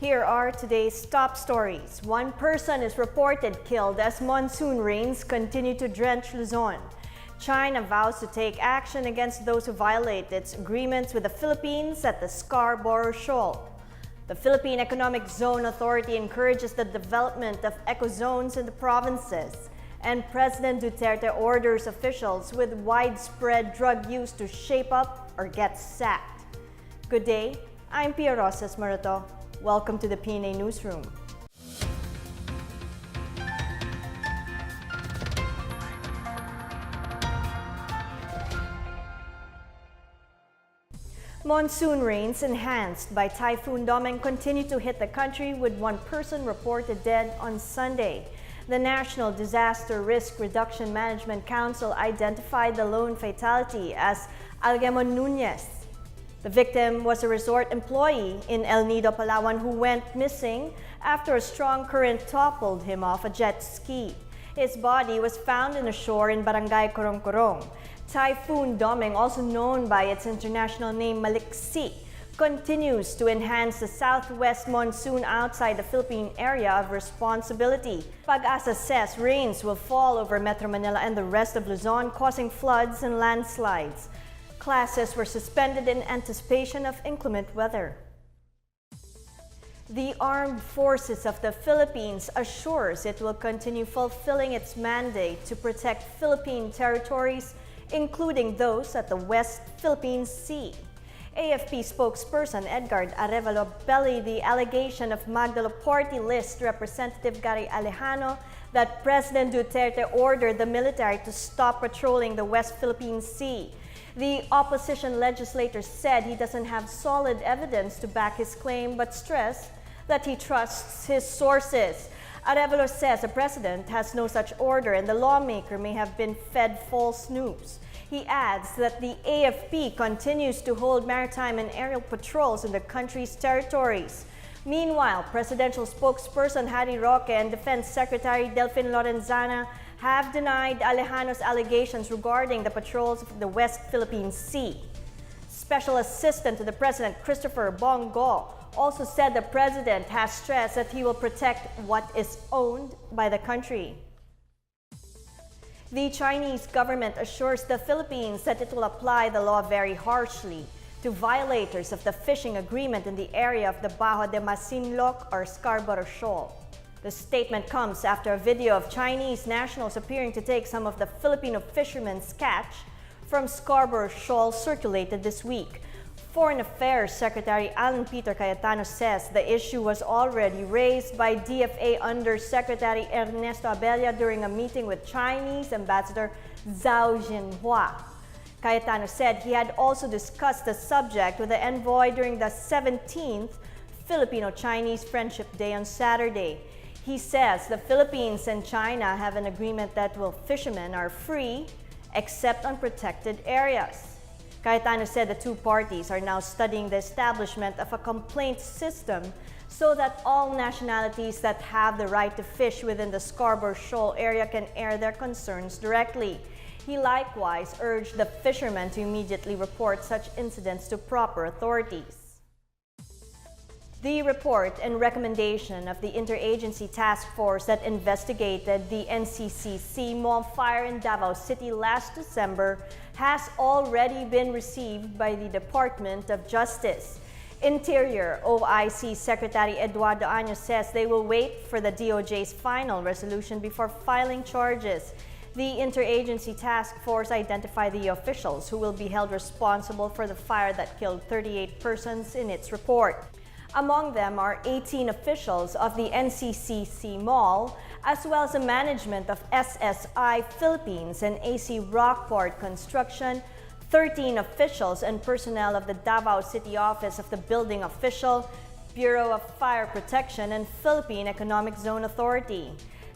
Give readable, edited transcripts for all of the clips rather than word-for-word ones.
Here are today's top stories. One person is reported killed as monsoon rains continue to drench Luzon. China vows to take action against those who violate its agreements with the Philippines at the Scarborough Shoal. The Philippine Economic Zone Authority encourages the development of eco-zones in the provinces. And President Duterte orders officials with widespread drug use to shape up or get sacked. Good day, I'm Pia Rosas Marato. Welcome to the PNA Newsroom. Monsoon rains enhanced by Typhoon Domeng continue to hit the country with one person reported dead on Sunday. The National Disaster Risk Reduction Management Council identified the lone fatality as Algemon Nunez. The victim was a resort employee in El Nido, Palawan who went missing after a strong current toppled him off a jet ski. His body was found in a shore in Barangay Corong-Corong. Typhoon Domeng, also known by its international name Maliksi, continues to enhance the southwest monsoon outside the Philippine area of responsibility. PAG-ASA says rains will fall over Metro Manila and the rest of Luzon, causing floods and landslides. Classes were suspended in anticipation of inclement weather. The Armed Forces of the Philippines assures it will continue fulfilling its mandate to protect Philippine territories, including those at the West Philippine Sea. AFP spokesperson Edgar Arevalo bellied the allegation of Magdalo Party List Representative Gary Alejano that President Duterte ordered the military to stop patrolling the West Philippine Sea. The opposition legislator said he doesn't have solid evidence to back his claim but stressed that he trusts his sources. Arevalo says the president has no such order and the lawmaker may have been fed false news. He adds that the AFP continues to hold maritime and aerial patrols in the country's territories. Meanwhile, presidential spokesperson Harry Roque and Defense Secretary Delfin Lorenzana have denied Alejano's allegations regarding the patrols of the West Philippine Sea. Special Assistant to the President Christopher Bongo also said the president has stressed that he will protect what is owned by the country. The Chinese government assures the Philippines that it will apply the law very harshly to violators of the fishing agreement in the area of the Bajo de Masinloc or Scarborough Shoal. The statement comes after a video of Chinese nationals appearing to take some of the Filipino fishermen's catch from Scarborough Shoal circulated this week. Foreign Affairs Secretary Alan Peter Cayetano says the issue was already raised by DFA Undersecretary Ernesto Abella during a meeting with Chinese Ambassador Zhao Jinhua. Cayetano said he had also discussed the subject with the envoy during the 17th Filipino-Chinese Friendship Day on Saturday. He says the Philippines and China have an agreement that fishermen are free except on protected areas. Cayetano said the two parties are now studying the establishment of a complaint system so that all nationalities that have the right to fish within the Scarborough Shoal area can air their concerns directly. He likewise urged the fishermen to immediately report such incidents to proper authorities. The report and recommendation of the Interagency Task Force that investigated the NCCC mall fire in Davao City last December has already been received by the Department of Justice. Interior OIC Secretary Eduardo Año says they will wait for the DOJ's final resolution before filing charges. The Interagency Task Force identified the officials who will be held responsible for the fire that killed 38 persons in its report. Among them are 18 officials of the NCCC Mall, as well as the management of SSI Philippines and AC Rockport Construction, 13 officials and personnel of the Davao City Office of the Building Official, Bureau of Fire Protection, and Philippine Economic Zone Authority.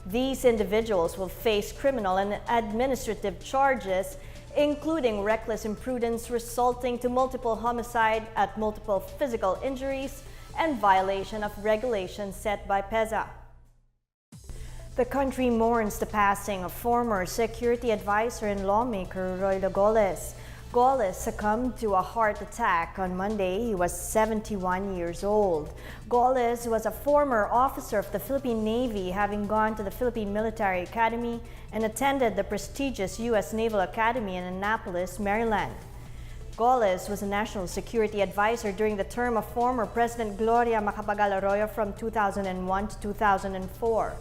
These individuals will face criminal and administrative charges, including reckless imprudence resulting to multiple homicide at multiple physical injuries, and violation of regulations set by PEZA. The country mourns the passing of former security advisor and lawmaker ROILO GOLEZ. GOLEZ succumbed to a heart attack on Monday. He was 71 years old. GOLEZ was a former officer of the Philippine Navy, having gone to the Philippine Military Academy and attended the prestigious U.S. Naval Academy in Annapolis, Maryland. GOLEZ was a national security advisor during the term of former President Gloria Macapagal-Arroyo from 2001 to 2004.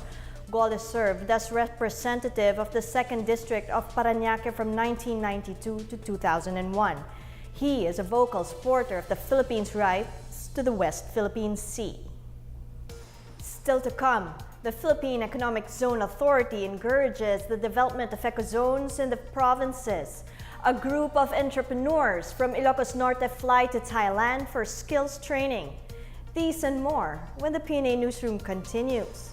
GOLEZ served as representative of the 2nd District of Parañaque from 1992 to 2001. He is a vocal supporter of the Philippines' rights to the West Philippine Sea. Still to come, the Philippine Economic Zone Authority encourages the development of eco-zones in the provinces. A group of entrepreneurs from Ilocos Norte fly to Thailand for skills training. These and more when the PNA Newsroom continues.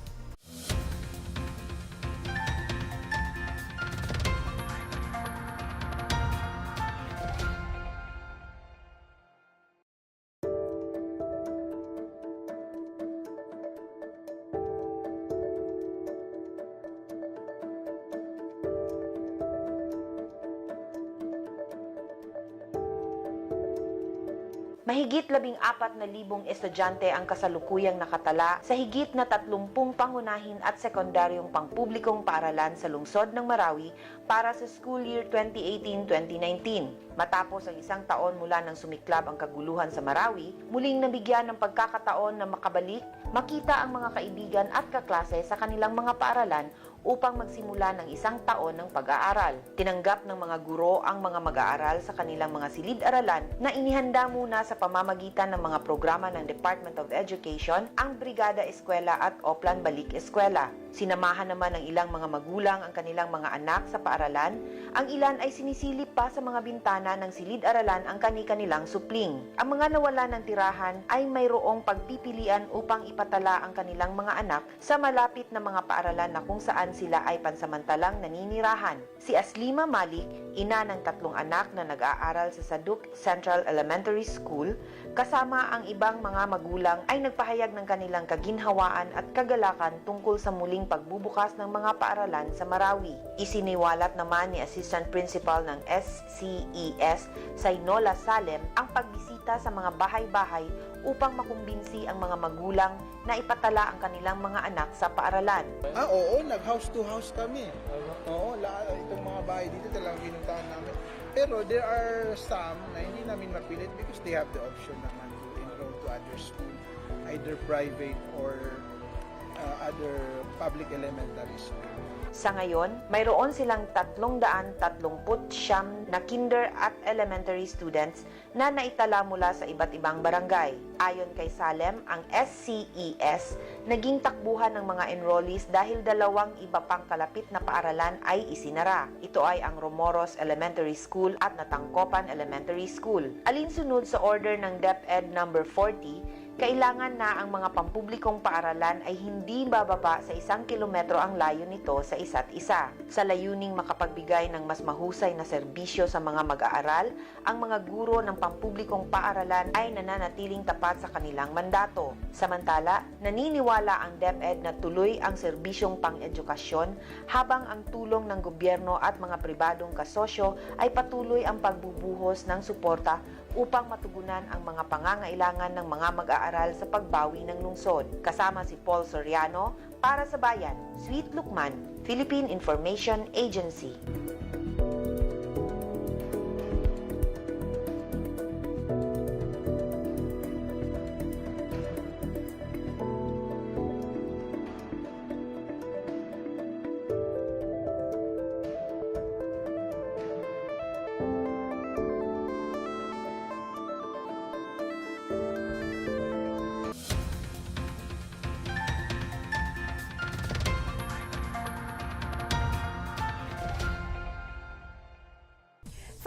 Mahigit 14,000 estudyante ang kasalukuyang nakatala sa higit na 30 pangunahin at sekundaryong pangpublikong paaralan sa lungsod ng Marawi para sa school year 2018-2019. Matapos ang isang taon mula nang sumiklab ang kaguluhan sa Marawi, muling nabigyan ng pagkakataon na makabalik, makita ang mga kaibigan at kaklase sa kanilang mga paaralan upang magsimula ng isang taon ng pag-aaral. Tinanggap ng mga guro ang mga mag-aaral sa kanilang mga silid-aralan na inihanda muna sa pamamagitan ng mga programa ng Department of Education, ang Brigada Eskwela at Oplan Balik Eskwela. Sinamahan naman ng ilang mga magulang ang kanilang mga anak sa paaralan. Ang ilan ay sinisilip pa sa mga bintana ng silid-aralan ang kani-kanilang supling. Ang mga nawala ng tirahan ay mayroong pagpipilian upang ipatala ang kanilang mga anak sa malapit na mga paaralan na kung saan sila ay pansamantalang naninirahan. Si Aslima Malik, ina ng 3 anak na nag-aaral sa Saduk Central Elementary School, kasama ang ibang mga magulang ay nagpahayag ng kanilang kaginhawaan at kagalakan tungkol sa muling pagbubukas ng mga paaralan sa Marawi. Isiniwalat naman ni Assistant Principal ng SCES, Sainola Salem, ang pagbisita sa mga bahay-bahay upang makumbinsi ang mga magulang na ipatala ang kanilang mga anak sa paaralan. Oo, nag-house to house kami. Oo, itong mga bahay dito talagang pinuntahan namin. Pero there are some na hindi namin mapilit because they have the option naman to enroll to other school, either private or other public elementary school. Sa ngayon, mayroon silang 339 na kinder at elementary students na naitala mula sa iba't ibang barangay. Ayon kay Salem, ang SCES naging takbuhan ng mga enrollees dahil 2 iba pang kalapit na paaralan ay isinara. Ito ay ang Romoros Elementary School at Natangkopan Elementary School. Alinsunod sa order ng DepEd No. 40, kailangan na ang mga pampublikong paaralan ay hindi bababa sa 1 kilometro ang layo nito sa isa't isa. Sa layuning makapagbigay ng mas mahusay na serbisyo sa mga mag-aaral, ang mga guro ng pampublikong paaralan ay nananatiling tapat sa kanilang mandato. Samantala, naniniwala ang DepEd na tuloy ang serbisyong pang-edukasyon habang ang tulong ng gobyerno at mga pribadong kasosyo ay patuloy ang pagbubuhos ng suporta upang matugunan ang mga pangangailangan ng mga mag-aaral sa pagbawi ng lungsod. Kasama si Paul Soriano para sa Bayan, Sweet Lukman, Philippine Information Agency.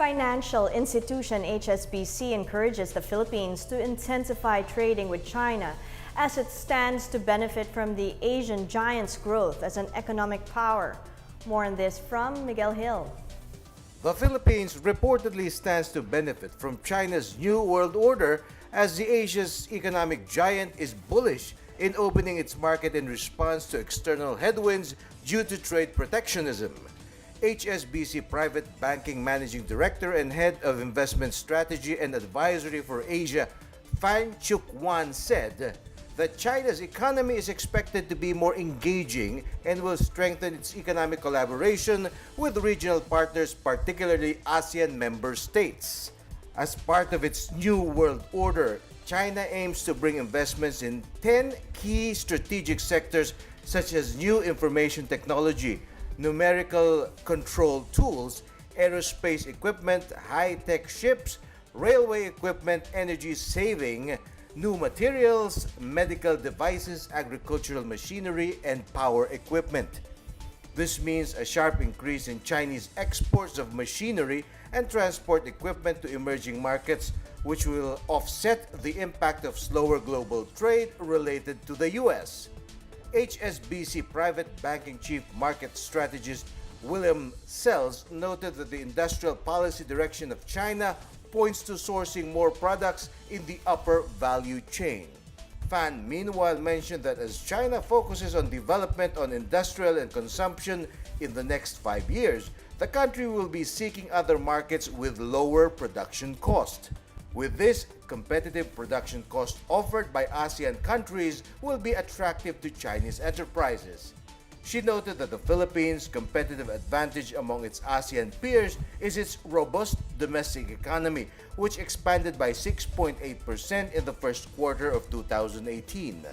Financial institution HSBC encourages the Philippines to intensify trading with China as it stands to benefit from the Asian giant's growth as an economic power. More on this from Miguel Hill. The Philippines reportedly stands to benefit from China's New World Order as the Asia's economic giant is bullish in opening its market in response to external headwinds due to trade protectionism. HSBC Private Banking Managing Director and Head of Investment Strategy and Advisory for Asia, Fan Chuk-wan, said that China's economy is expected to be more engaging and will strengthen its economic collaboration with regional partners, particularly ASEAN member states. As part of its New World Order, China aims to bring investments in 10 key strategic sectors such as new information technology, numerical control tools, aerospace equipment, high-tech ships, railway equipment, energy saving, new materials, medical devices, agricultural machinery, and power equipment. This means a sharp increase in Chinese exports of machinery and transport equipment to emerging markets, which will offset the impact of slower global trade related to the U.S. HSBC Private Banking Chief Market Strategist William Sells noted that the industrial policy direction of China points to sourcing more products in the upper value chain. Fan, meanwhile, mentioned that as China focuses on development on industrial and consumption in the next 5 years, the country will be seeking other markets with lower production cost. With this, competitive production cost offered by ASEAN countries will be attractive to Chinese enterprises. She noted that the Philippines' competitive advantage among its ASEAN peers is its robust domestic economy, which expanded by 6.8% in the first quarter of 2018.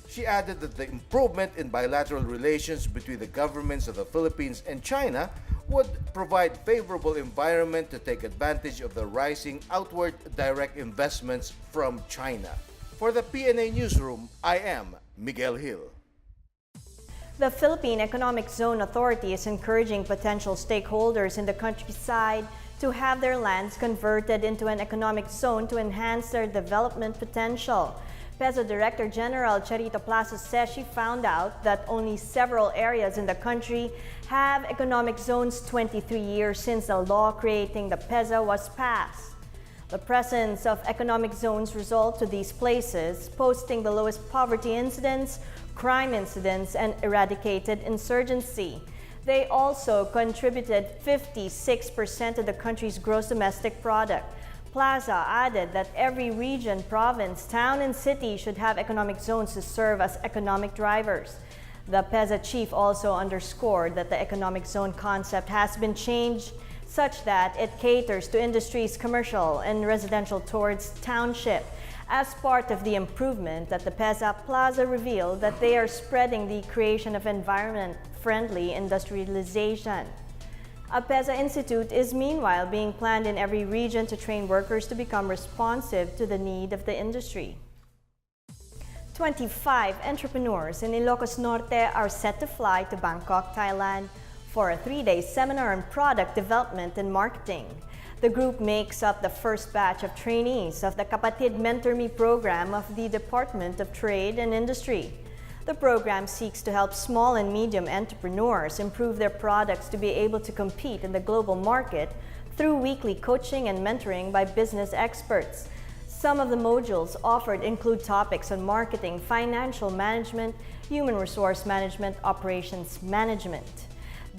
She added that the improvement in bilateral relations between the governments of the Philippines and China would provide favorable environment to take advantage of the rising outward direct investments from China. For the PNA Newsroom, I am Miguel Hill. The Philippine Economic Zone Authority is encouraging potential stakeholders in the countryside to have their lands converted into an economic zone to enhance their development potential. PEZA Director General Charito Plaza says she found out that only several areas in the country have economic zones 23 years since the law creating the PEZA was passed. The presence of economic zones result to these places posting the lowest poverty incidence, crime incidence, and eradicated insurgency. They also contributed 56% of the country's gross domestic product. Plaza added that every region, province, town, and city should have economic zones to serve as economic drivers. The PEZA chief also underscored that the economic zone concept has been changed such that it caters to industries, commercial, and residential towards township. As part of the improvement at the PEZA, Plaza revealed that they are spreading the creation of environment-friendly industrialization. A PEZA Institute is meanwhile being planned in every region to train workers to become responsive to the need of the industry. 25 entrepreneurs in Ilocos Norte are set to fly to Bangkok, Thailand for a 3-day seminar on product development and marketing. The group makes up the first batch of trainees of the Kapatid Mentor Me program of the Department of Trade and Industry. The program seeks to help small and medium entrepreneurs improve their products to be able to compete in the global market through weekly coaching and mentoring by business experts. Some of the modules offered include topics on marketing, financial management, human resource management, operations management.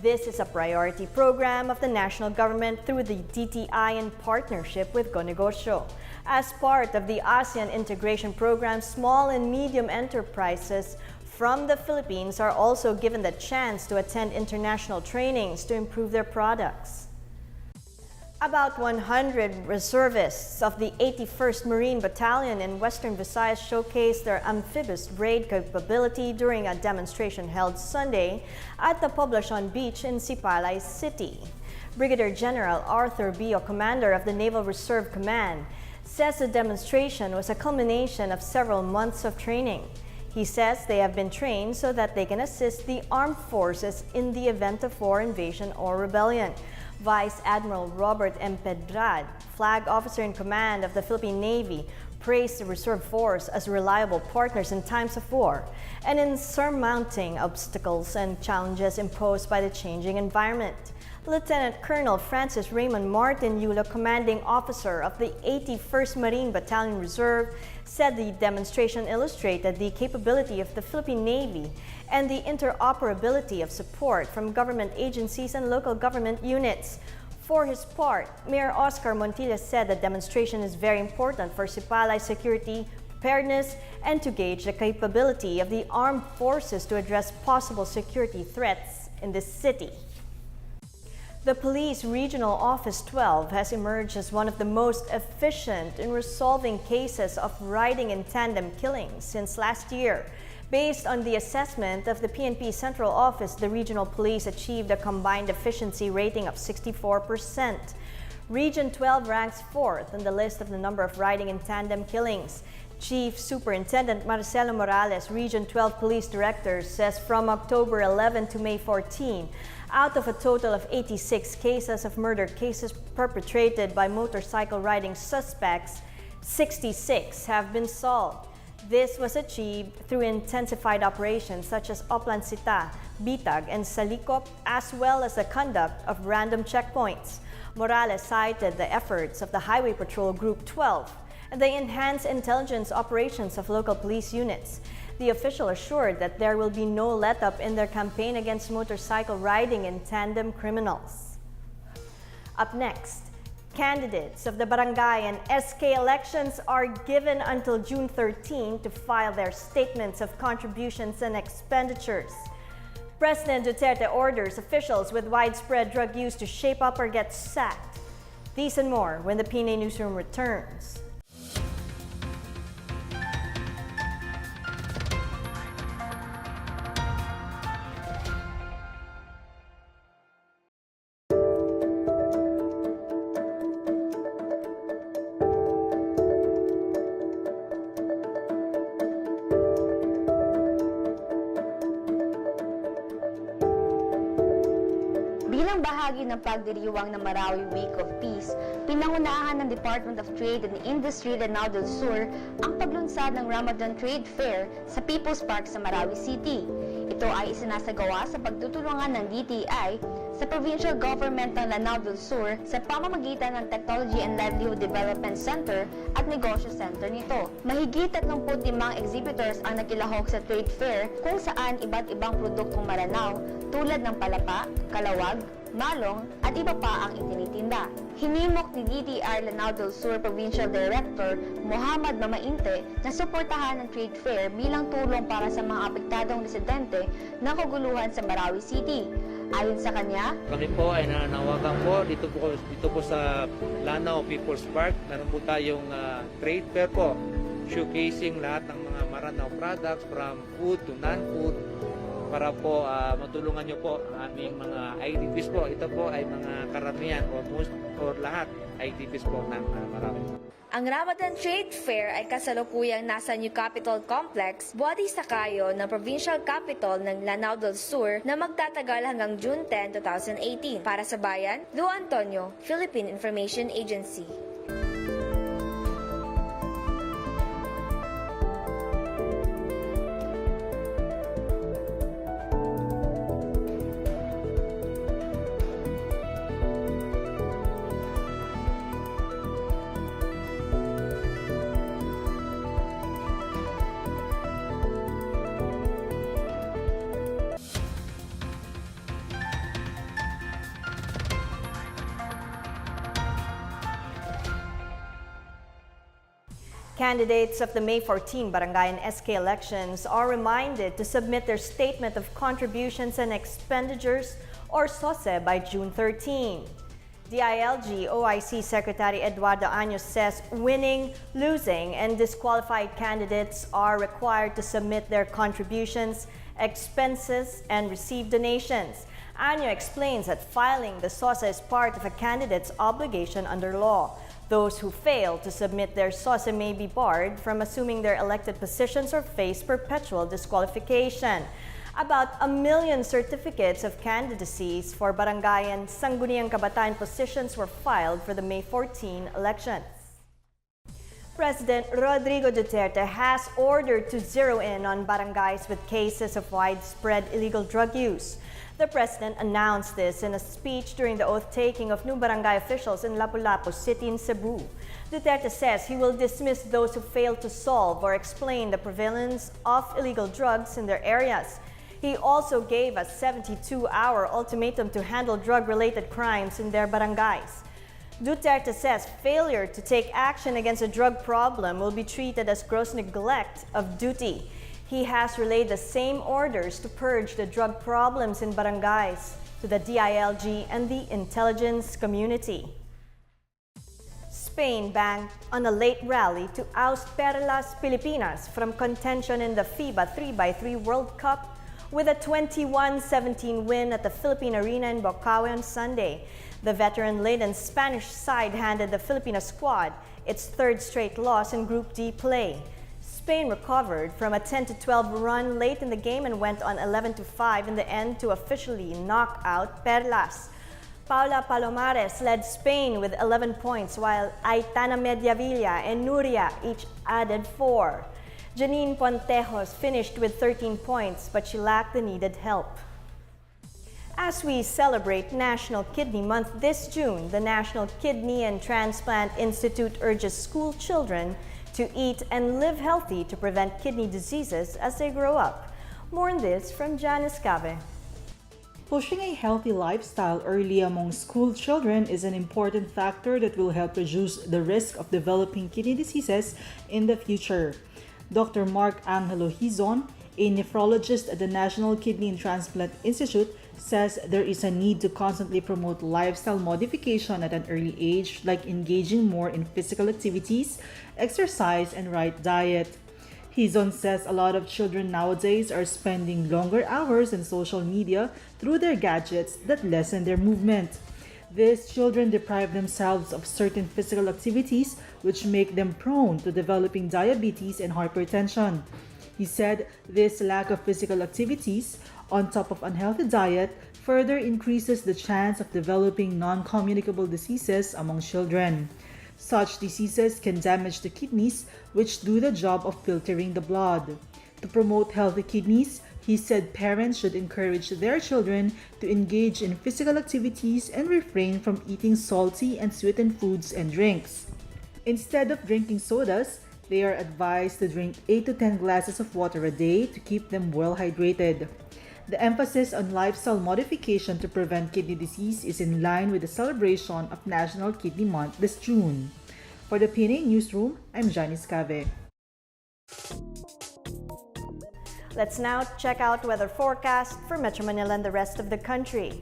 This is a priority program of the national government through the DTI in partnership with GoNegosyo. As part of the ASEAN integration program, small and medium enterprises from the Philippines are also given the chance to attend international trainings to improve their products. About 100 reservists of the 81st Marine Battalion in Western Visayas showcased their amphibious raid capability during a demonstration held Sunday at the Poblacion Beach in Sipalay City. Brigadier General Arthur Bio, commander of the Naval Reserve Command, says the demonstration was a culmination of several months of training. He says they have been trained so that they can assist the armed forces in the event of foreign invasion or rebellion. Vice Admiral Robert M. Pedrad, flag officer in command of the Philippine Navy, praised the reserve force as reliable partners in times of war and in surmounting obstacles and challenges imposed by the changing environment. Lieutenant Colonel Francis Raymond Martin Yulo, commanding officer of the 81st Marine Battalion Reserve, said the demonstration illustrated the capability of the Philippine Navy and the interoperability of support from government agencies and local government units. For his part, Mayor Oscar Montilla said the demonstration is very important for Sipalay security, preparedness, and to gauge the capability of the armed forces to address possible security threats in this city. The Police Regional Office 12 has emerged as one of the most efficient in resolving cases of riding in tandem killings since last year. Based on the assessment of the PNP Central Office, the regional police achieved a combined efficiency rating of 64%. Region 12 ranks 4th on the list of the number of riding in tandem killings. Chief Superintendent Marcelo Morales, Region 12 Police Director, says from October 11 to May 14, out of a total of 86 cases of murder cases perpetrated by motorcycle riding suspects, 66 have been solved. This was achieved through intensified operations such as Oplan Sita, Bitag, and Salikop, as well as the conduct of random checkpoints. Morales cited the efforts of the Highway Patrol Group 12 and the enhanced intelligence operations of local police units. The official assured that there will be no let-up in their campaign against motorcycle riding in tandem criminals. Up next, candidates of the barangay and SK elections are given until June 13 to file their statements of contributions and expenditures. President Duterte orders officials with widespread drug use to shape up or get sacked. These and more when the PNA Newsroom returns. Bilang bahagi ng pagdiriwang ng Marawi Week of Peace, pinangunahan ng Department of Trade and Industry Lanao del Sur ang paglunsad ng Ramadan Trade Fair sa People's Park sa Marawi City. Ito ay isinasagawa sa pagtutulungan ng DTI sa Provincial Government ng Lanao del Sur sa pamamagitan ng Technology and Livelihood Development Center at Negosyo Center nito. Mahigit 35 exhibitors ang nakilahok sa trade fair kung saan iba't ibang produktong Maranao tulad ng palapa, kalawag, malong at iba pa ang itinitinda. Hinimok ni DTI Lanao del Sur Provincial Director Muhammad Mamainte na suportahan ng trade fair bilang tulong para sa mga apektadong residente ng kaguluhan sa Marawi City. Ayon sa kanya, kami po ay nananawagan po dito po sa Lanao People's Park. Meron po tayong trade fair po, showcasing lahat ng mga Maranao products from food to non-food para po matulungan nyo po aming mga IDPs po. Ito po ay mga karamihan o most or lahat IDPs po ng Marawi. ang Ramadan Trade Fair ay kasalukuyang nasa New Capitol Complex, Buwadi Sakayo ng Provincial Capital ng Lanao del Sur na magtatagal hanggang June 10, 2018. Para sa Bayan, Lu Antonio, Philippine Information Agency. Candidates of the May 14 Barangay and SK elections are reminded to submit their Statement of Contributions and Expenditures or SOCE by June 13. DILG OIC Secretary Eduardo Años says winning, losing, and disqualified candidates are required to submit their contributions, expenses, and receive donations. Año explains that filing the SOCE is part of a candidate's obligation under law. Those who fail to submit their SOCE may be barred from assuming their elected positions or face perpetual disqualification. About 1 million certificates of candidacies for barangay and sangguniang kabataan positions were filed for the May 14 elections. President Rodrigo Duterte has ordered to zero in on barangays with cases of widespread illegal drug use. The president announced this in a speech during the oath-taking of new barangay officials in Lapu-Lapu City in Cebu. Duterte says he will dismiss those who fail to solve or explain the prevalence of illegal drugs in their areas. He also gave a 72-hour ultimatum to handle drug-related crimes in their barangays. Duterte says failure to take action against a drug problem will be treated as gross neglect of duty. He has relayed the same orders to purge the drug problems in barangays to the DILG and the intelligence community. Spain banked on a late rally to oust PERLAS Pilipinas from contention in the FIBA 3x3 World Cup with a 21-17 win at the Philippine Arena in Bocaue on Sunday. The veteran-laden Spanish side handed the Filipino squad its third straight loss in Group D play. Spain recovered from a 10-12 run late in the game and went on 11-5 in the end to officially knock out PERLAS. Paula Palomares led Spain with 11 points, while Aitana Mediavilla and Nuria each added 4. Janine Pontejos finished with 13 points, but she lacked the needed help. As we celebrate National Kidney Month this June, the National Kidney and Transplant Institute urges school children to eat and live healthy to prevent kidney diseases as they grow up. More on this from Janice Cave. Pushing a healthy lifestyle early among school children is an important factor that will help reduce the risk of developing kidney diseases in the future. Dr. Mark Angelo Hizon, a nephrologist at the National Kidney and Transplant Institute, says there is a need to constantly promote lifestyle modification at an early age, like engaging more in physical activities, exercise, and right diet. Hizon says a lot of children nowadays are spending longer hours on social media through their gadgets that lessen their movement. These children deprive themselves of certain physical activities which make them prone to developing diabetes and hypertension. He said this lack of physical activities, on top of unhealthy diet, further increases the chance of developing non-communicable diseases among children. Such diseases can damage the kidneys, which do the job of filtering the blood. To promote healthy kidneys, he said parents should encourage their children to engage in physical activities and refrain from eating salty and sweetened foods and drinks. Instead of drinking sodas, they are advised to drink 8 to 10 glasses of water a day to keep them well hydrated. The emphasis on lifestyle modification to prevent kidney disease is in line with the celebration of National Kidney Month this June. For the PNA Newsroom, I'm Janice Cave. Let's now check out weather forecast for Metro Manila and the rest of the country.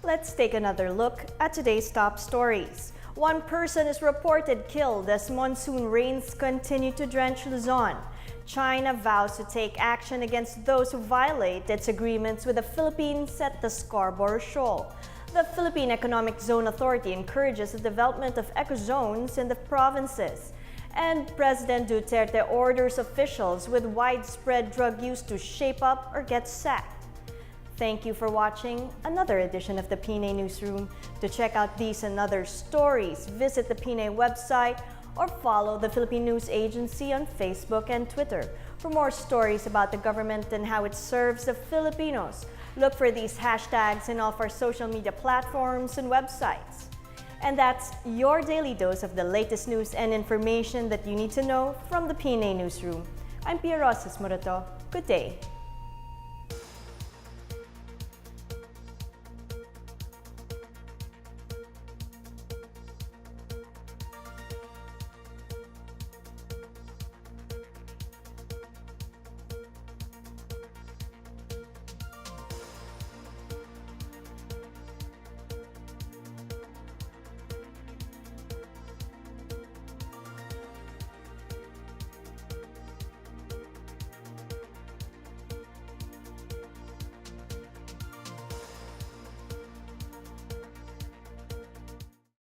Let's take another look at today's top stories. One person is reported killed as monsoon rains continue to drench Luzon. China vows to take action against those who violate its agreements with the Philippines at the Scarborough Shoal. The Philippine Economic Zone Authority encourages the development of ecozones in the provinces. And President Duterte orders officials with widespread drug use to shape up or get sacked. Thank you for watching another edition of the PNA Newsroom. To check out these and other stories, visit the PNA website or follow the Philippine News Agency on Facebook and Twitter. For more stories about the government and how it serves the Filipinos, look for these hashtags in all of our social media platforms and websites. And that's your daily dose of the latest news and information that you need to know from the PNA Newsroom. I'm Pia Rosas Murato. Good day.